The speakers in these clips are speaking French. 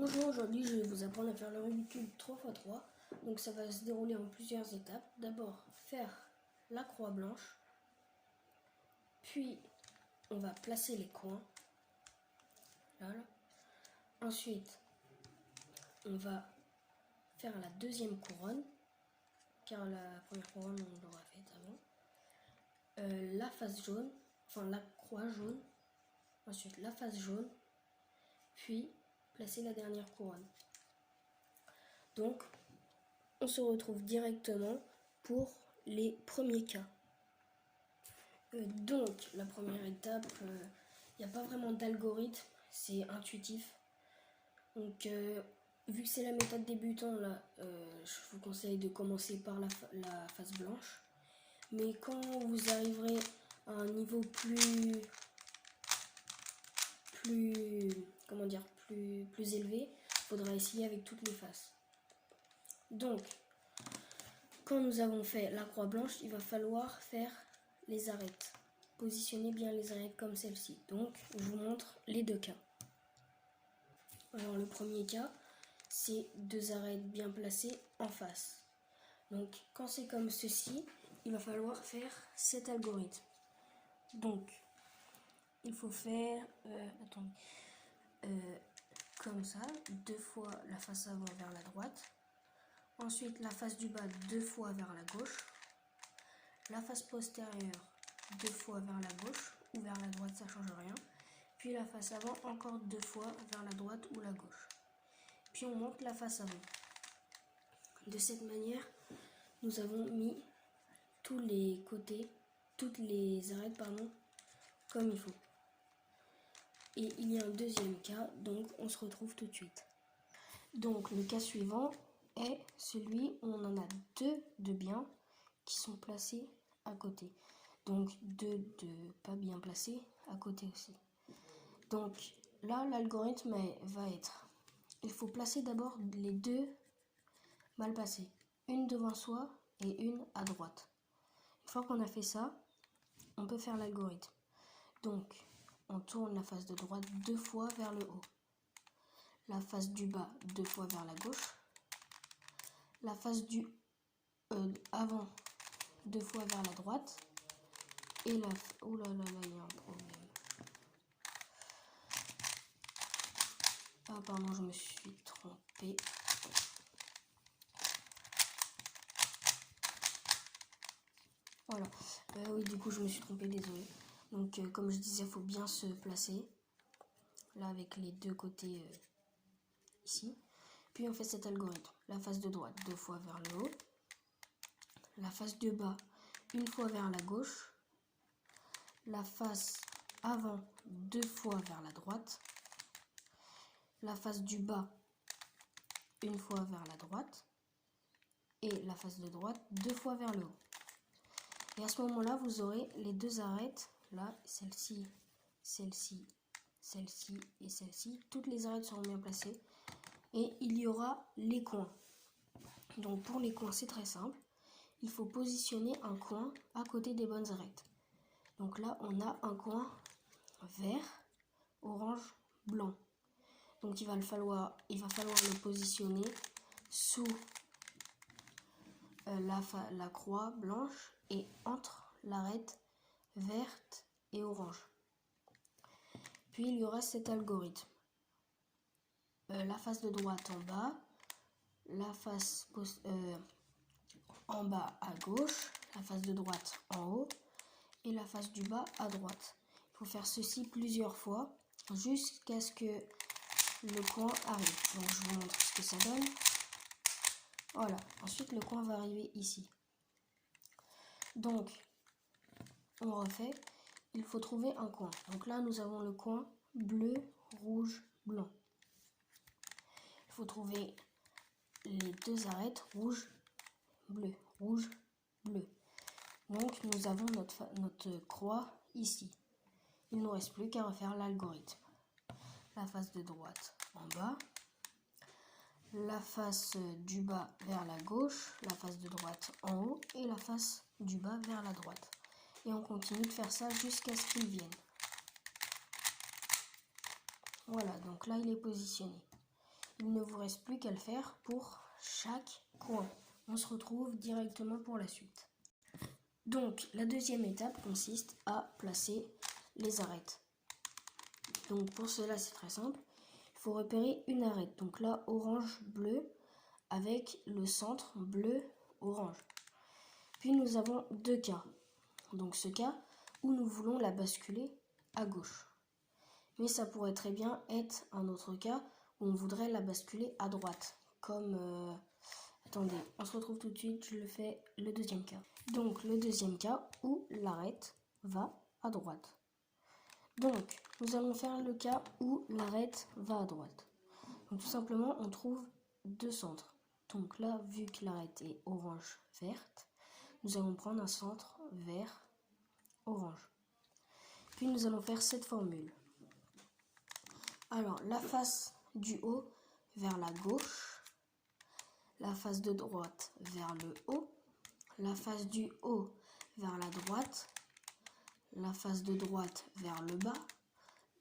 Bonjour, aujourd'hui je vais vous apprendre à faire le Rubik's Cube 3x3. Donc ça va se dérouler en plusieurs étapes. D'abord faire la croix blanche, puis on va placer les coins. Voilà. Ensuite on va faire la deuxième couronne, car la première couronne on l'aura faite avant. La face jaune, enfin la croix jaune, ensuite la face jaune, puis placer la dernière couronne. Donc on se retrouve directement pour les premiers cas. Donc la première étape, il n'y a pas vraiment d'algorithme, c'est intuitif. Donc vu que c'est la méthode débutant, là, je vous conseille de commencer par la face blanche. Mais quand vous arriverez à un niveau plus élevé, il faudra essayer avec toutes les faces. Donc, quand nous avons fait la croix blanche, il va falloir faire les arêtes. Positionnez bien les arêtes comme celle-ci. Donc, je vous montre les deux cas. Alors, le premier cas, c'est deux arêtes bien placées en face. Donc, quand c'est comme ceci, il va falloir faire cet algorithme. Donc, il faut faire, comme ça, deux fois la face avant vers la droite. Ensuite, la face du bas deux fois vers la gauche. La face postérieure deux fois vers la gauche ou vers la droite, ça ne change rien. Puis la face avant encore deux fois vers la droite ou la gauche. Puis on monte la face avant. De cette manière, nous avons mis tous les côtés, toutes les arêtes, comme il faut. Et il y a un deuxième cas, donc on se retrouve tout de suite. Donc le cas suivant est celui où on en a deux de bien qui sont placés à côté. Donc deux de pas bien placés à côté aussi. Donc là, l'algorithme va être, il faut placer d'abord les deux mal placés, une devant soi et une à droite. Une fois qu'on a fait ça, on peut faire l'algorithme. Donc on tourne la face de droite deux fois vers le haut, la face du bas deux fois vers la gauche, la face du avant deux fois vers la droite, et la... Oh là là là, il y a un problème. Ah pardon, je me suis trompée. Voilà. Oui, du coup, je me suis trompée, désolée. Donc, comme je disais, il faut bien se placer. Là, avec les deux côtés ici. Puis, on fait cet algorithme. La face de droite, deux fois vers le haut. La face de bas, une fois vers la gauche. La face avant, deux fois vers la droite. La face du bas, une fois vers la droite. Et la face de droite, deux fois vers le haut. Et à ce moment-là, vous aurez les deux arêtes, là, celle-ci, celle-ci, celle-ci et celle-ci. Toutes les arêtes seront bien placées. Et il y aura les coins. Donc pour les coins, c'est très simple. Il faut positionner un coin à côté des bonnes arêtes. Donc là, on a un coin vert, orange, blanc. Donc il va falloir le positionner sous la croix blanche et entre l'arête verte et orange. Puis il y aura cet algorithme. La face de droite en bas, la face en bas à gauche, la face de droite en haut et la face du bas à droite. Il faut faire ceci plusieurs fois jusqu'à ce que le coin arrive. Donc je vous montre ce que ça donne. Voilà, ensuite le coin va arriver ici. Donc, on refait, il faut trouver un coin. Donc là, nous avons le coin bleu, rouge, blanc. Il faut trouver les deux arêtes rouge, bleu, rouge, bleu. Donc, nous avons notre croix ici. Il ne nous reste plus qu'à refaire l'algorithme. La face de droite en bas, la face du bas vers la gauche, la face de droite en haut et la face du bas vers la droite. Et on continue de faire ça jusqu'à ce qu'il vienne. Voilà, donc là il est positionné. il ne vous reste plus qu'à le faire pour chaque coin. On se retrouve directement pour la suite. Donc, la deuxième étape consiste à placer les arêtes. Donc, pour cela, c'est très simple. Il faut repérer une arête. Donc là, orange-bleu avec le centre bleu-orange. Puis, nous avons deux cas. Donc, ce cas où nous voulons la basculer à gauche. Mais ça pourrait très bien être un autre cas où on voudrait la basculer à droite. Comme... Attendez, on se retrouve tout de suite, je le fais le deuxième cas. Donc, le deuxième cas où l'arête va à droite. Donc, nous allons faire le cas où l'arête va à droite. Donc, tout simplement, on trouve deux centres. Donc là, vu que l'arête est orange-verte, nous allons prendre un centre vert-orange. Puis, nous allons faire cette formule. Alors, la face du haut vers la gauche, la face de droite vers le haut, la face du haut vers la droite, la face de droite vers le bas,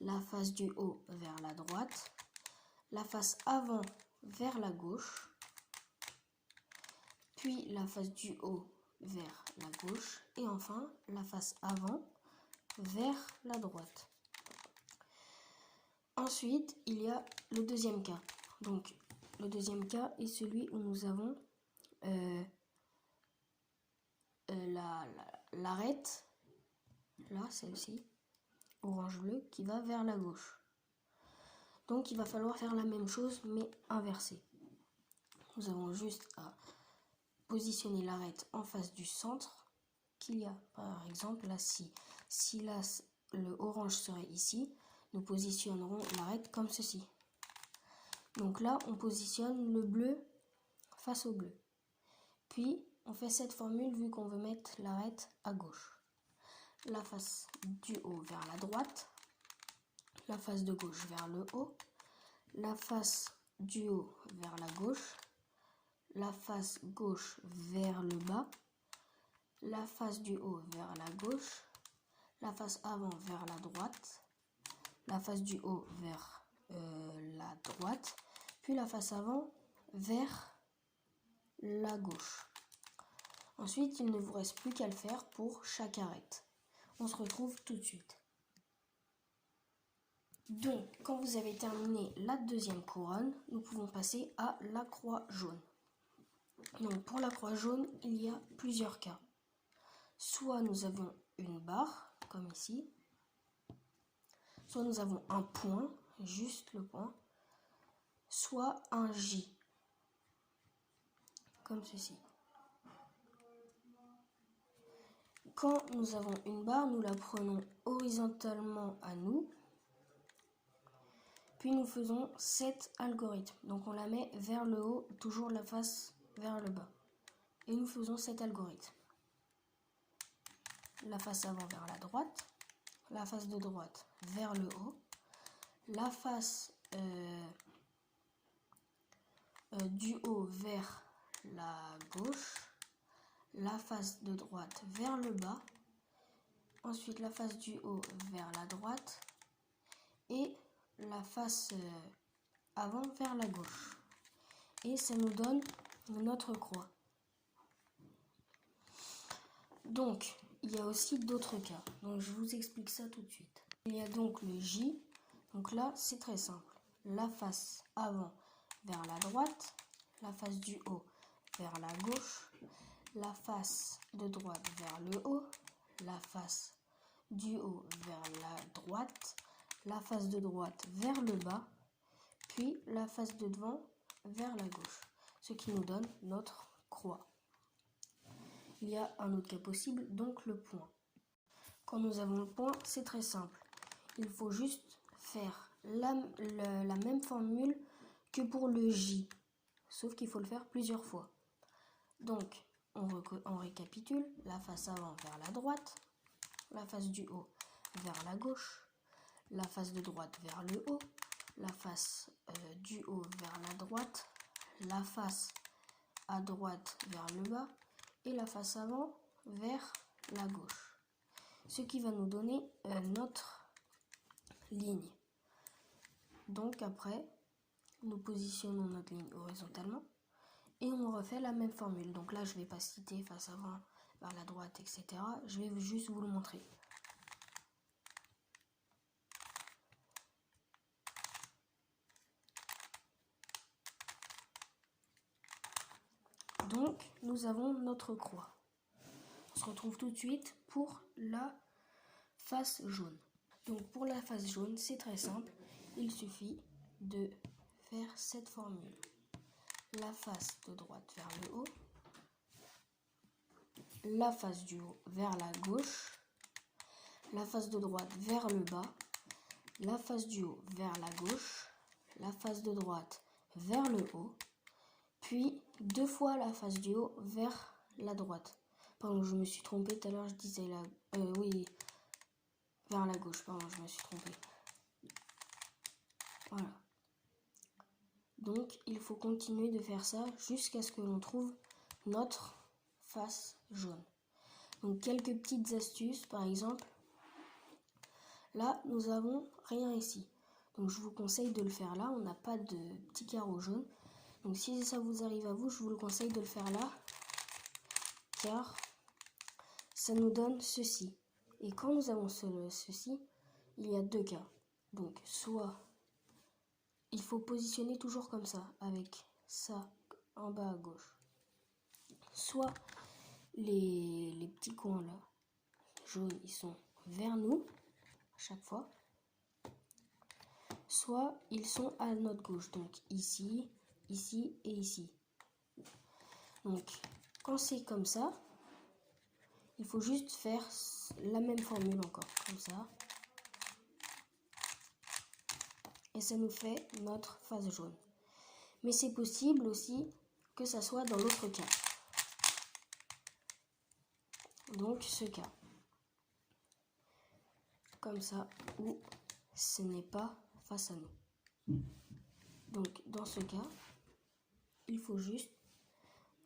la face du haut vers la droite, la face avant vers la gauche, puis la face du haut vers la gauche et enfin la face avant vers la droite. Ensuite, il y a le deuxième cas. Donc, le deuxième cas est celui où nous avons l'arête, là, celle-ci, orange-bleu, qui va vers la gauche. Donc, il va falloir faire la même chose, mais inversée. Nous avons juste à positionner l'arête en face du centre qu'il y a. Par exemple, là, si là, le orange serait ici, nous positionnerons l'arête comme ceci. Donc là, on positionne le bleu face au bleu. Puis, on fait cette formule vu qu'on veut mettre l'arête à gauche. La face du haut vers la droite, la face de gauche vers le haut, la face du haut vers la gauche, la face gauche vers le bas, la face du haut vers la gauche, la face avant vers la droite, la face du haut vers la droite, puis la face avant vers la gauche. Ensuite, il ne vous reste plus qu'à le faire pour chaque arête. On se retrouve tout de suite. Donc, quand vous avez terminé la deuxième couronne, nous pouvons passer à la croix jaune. Donc, pour la croix jaune, il y a plusieurs cas. Soit nous avons une barre, comme ici, soit nous avons un point, juste le point, soit un J, comme ceci. Quand nous avons une barre, nous la prenons horizontalement à nous, puis nous faisons cet algorithme. Donc on la met vers le haut, toujours la face vers le bas. Et nous faisons cet algorithme. La face avant vers la droite, la face de droite vers le haut, la face du haut vers la gauche, la face de droite vers le bas, ensuite la face du haut vers la droite et la face avant vers la gauche. Et ça nous donne notre croix. Donc, il y a aussi d'autres cas. Donc, je vous explique ça tout de suite. Il y a donc le J. Donc là, c'est très simple. La face avant vers la droite, la face du haut vers la gauche, la face de droite vers le haut, la face du haut vers la droite, la face de droite vers le bas, puis la face de devant vers la gauche, ce qui nous donne notre croix. Il y a un autre cas possible, donc le point. Quand nous avons le point, c'est très simple. Il faut juste faire la même formule que pour le J, sauf qu'il faut le faire plusieurs fois. Donc, on récapitule, la face avant vers la droite, la face du haut vers la gauche, la face de droite vers le haut, la face du haut vers la droite, la face à droite vers le bas et la face avant vers la gauche. Ce qui va nous donner notre ligne. Donc après, nous positionnons notre ligne horizontalement et on refait la même formule. Donc là, je ne vais pas citer face avant, vers la droite, etc. Je vais juste vous le montrer. Donc, nous avons notre croix. On se retrouve tout de suite pour la face jaune. Donc, pour la face jaune, c'est très simple. Il suffit de faire cette formule. La face de droite vers le haut, la face du haut vers la gauche, la face de droite vers le bas, la face du haut vers la gauche, la face de droite vers le haut, puis 2 fois la face du haut vers la droite. Pardon, je me suis trompée tout à l'heure, je disais vers la gauche, pardon, je me suis trompée. Voilà. Donc, il faut continuer de faire ça jusqu'à ce que l'on trouve notre face jaune. Donc, quelques petites astuces, par exemple. Là, nous avons rien ici. Donc, je vous conseille de le faire là. On n'a pas de petits carreaux jaunes. Donc, si ça vous arrive à vous, je vous le conseille de le faire là. Car ça nous donne ceci. Et quand nous avons ceci, il y a 2 cas. Donc, soit il faut positionner toujours comme ça, avec ça en bas à gauche. Soit les petits coins là, jaunes, ils sont vers nous, à chaque fois. Soit ils sont à notre gauche, donc ici, ici et ici. Donc, quand c'est comme ça, il faut juste faire la même formule encore, comme ça. Et ça nous fait notre face jaune. Mais c'est possible aussi que ça soit dans l'autre cas. Donc ce cas. Comme ça, où ce n'est pas face à nous. Donc dans ce cas, il faut juste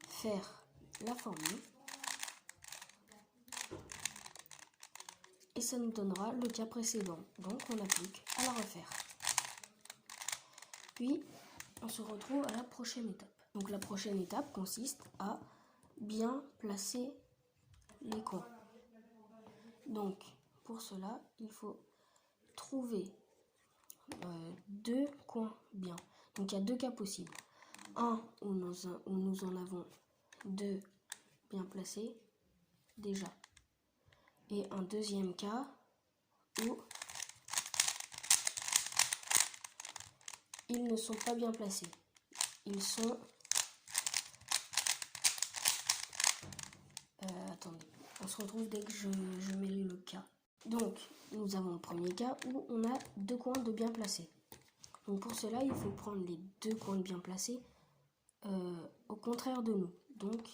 faire la formule. Et ça nous donnera le cas précédent. Donc on n'a plus qu'à la refaire. Puis, on se retrouve à la prochaine étape. Donc la prochaine étape consiste à bien placer les coins. Donc, pour cela, il faut trouver 2 coins bien. Donc, il y a 2 cas possibles. Un où nous en avons 2 bien placés, déjà. Et un deuxième cas où ils ne sont pas bien placés. Ils sont... attendez, on se retrouve dès que je mets le cas. Donc, nous avons le premier cas où on a 2 coins de bien placés. Donc pour cela, il faut prendre les 2 coins de bien placés au contraire de nous. Donc,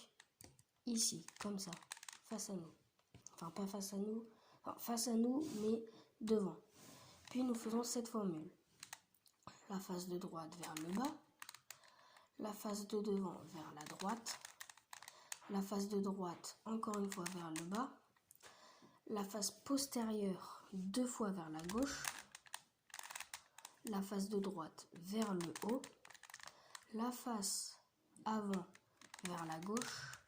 ici, comme ça, face à nous. Enfin, pas face à nous, enfin, face à nous, mais devant. Puis nous faisons cette formule. La face de droite vers le bas, la face de devant vers la droite, la face de droite encore une fois vers le bas, la face postérieure 2 fois vers la gauche, la face de droite vers le haut, la face avant vers la gauche,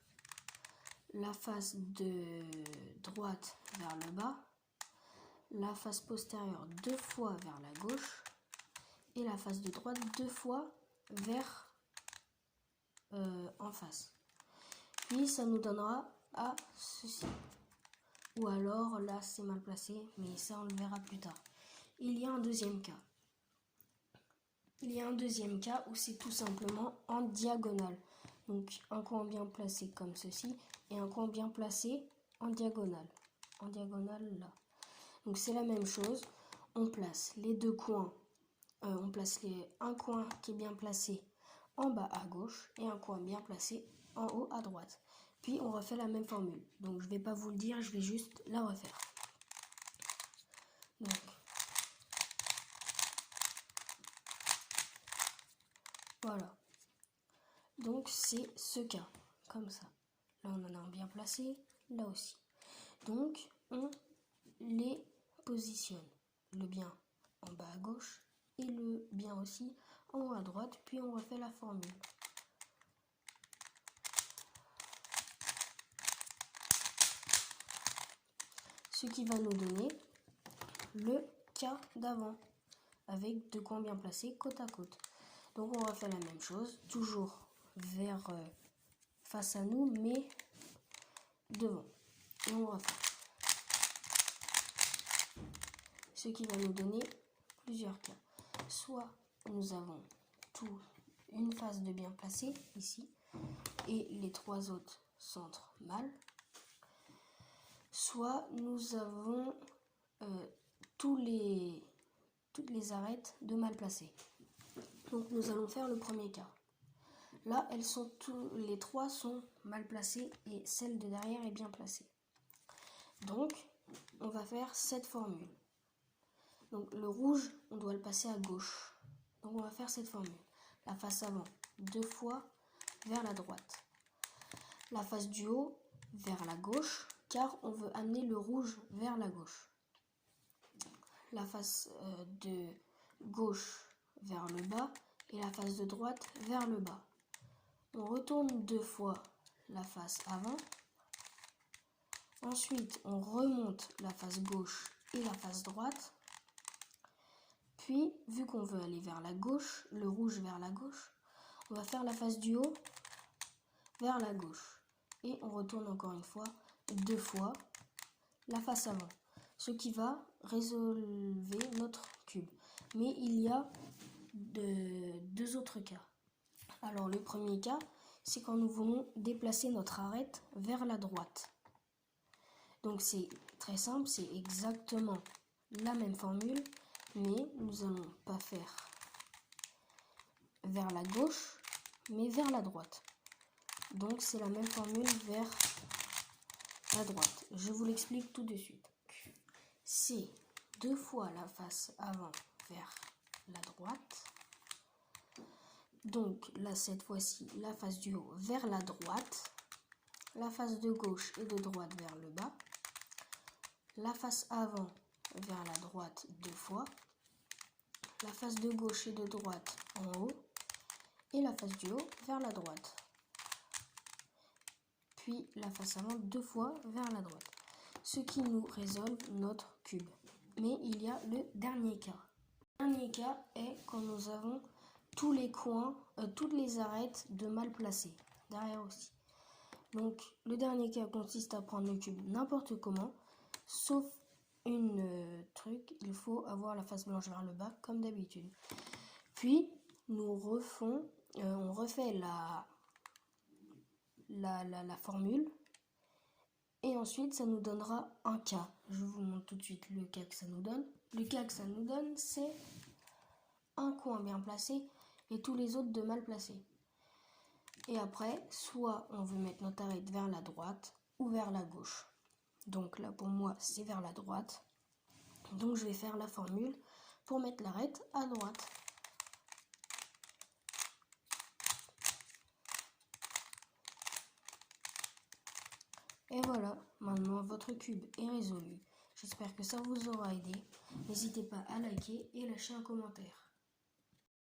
la face de droite vers le bas, la face postérieure 2 fois vers la gauche et la face de droite 2 fois vers en face. Puis ça nous donnera à ceci. Ou alors là c'est mal placé, mais ça on le verra plus tard. Il y a un deuxième cas. Il y a un deuxième cas où c'est tout simplement en diagonale. Donc un coin bien placé comme ceci et un coin bien placé en diagonale. En diagonale là. Donc c'est la même chose. On place les 2 coins. On place un coin qui est bien placé en bas à gauche et un coin bien placé en haut à droite. Puis on refait la même formule. Donc je ne vais pas vous le dire, je vais juste la refaire. Donc, voilà. Donc c'est ce cas, comme ça. Là on en a un bien placé, là aussi. Donc on les positionne. Le bien en bas à gauche et le bien aussi en haut à droite, puis on refait la formule. Ce qui va nous donner le cas d'avant, avec deux coins bien placés côte à côte. Donc on va faire la même chose, toujours vers face à nous, mais devant. Et on refait. Ce qui va nous donner plusieurs cas. Soit nous avons une face de bien placée ici, et les trois autres centres mal. Soit nous avons toutes les arêtes de mal placées. Donc nous allons faire le premier cas. Là, les trois sont mal placées et celle de derrière est bien placée. Donc, on va faire cette formule. Donc le rouge, on doit le passer à gauche. Donc on va faire cette formule. La face avant, 2 fois vers la droite. La face du haut, vers la gauche, car on veut amener le rouge vers la gauche. La face de gauche vers le bas et la face de droite vers le bas. On retourne 2 fois la face avant. Ensuite, on remonte la face gauche et la face droite. Puis, vu qu'on veut aller vers la gauche, le rouge vers la gauche, on va faire la face du haut vers la gauche. Et on retourne encore une fois, 2 fois, la face avant. Ce qui va résolver notre cube. Mais il y a deux autres cas. Alors le premier cas, c'est quand nous voulons déplacer notre arête vers la droite. Donc c'est très simple, c'est exactement la même formule, mais nous n'allons pas faire vers la gauche, mais vers la droite. Donc c'est la même formule vers la droite. Je vous l'explique tout de suite. C'est 2 fois la face avant vers la droite. Donc là, cette fois-ci, la face du haut vers la droite. La face de gauche et de droite vers le bas. La face avant vers la droite 2 fois. La face de gauche et de droite en haut. Et la face du haut vers la droite. Puis la face avant 2 fois vers la droite. Ce qui nous résolve notre cube. Mais il y a le dernier cas. Le dernier cas est quand nous avons tous les coins, toutes les arêtes de mal placées. Derrière aussi. Donc le dernier cas consiste à prendre le cube n'importe comment, sauf une truc, il faut avoir la face blanche vers le bas comme d'habitude. Puis nous on refait la formule. Et ensuite, ça nous donnera un cas. Je vous montre tout de suite le cas que ça nous donne. Le cas que ça nous donne, c'est un coin bien placé et tous les autres de mal placés. Et après, soit on veut mettre notre arête vers la droite ou vers la gauche. Donc là, pour moi, c'est vers la droite. Donc je vais faire la formule pour mettre l'arête à droite. Et voilà, maintenant votre cube est résolu. J'espère que ça vous aura aidé. N'hésitez pas à liker et lâcher un commentaire.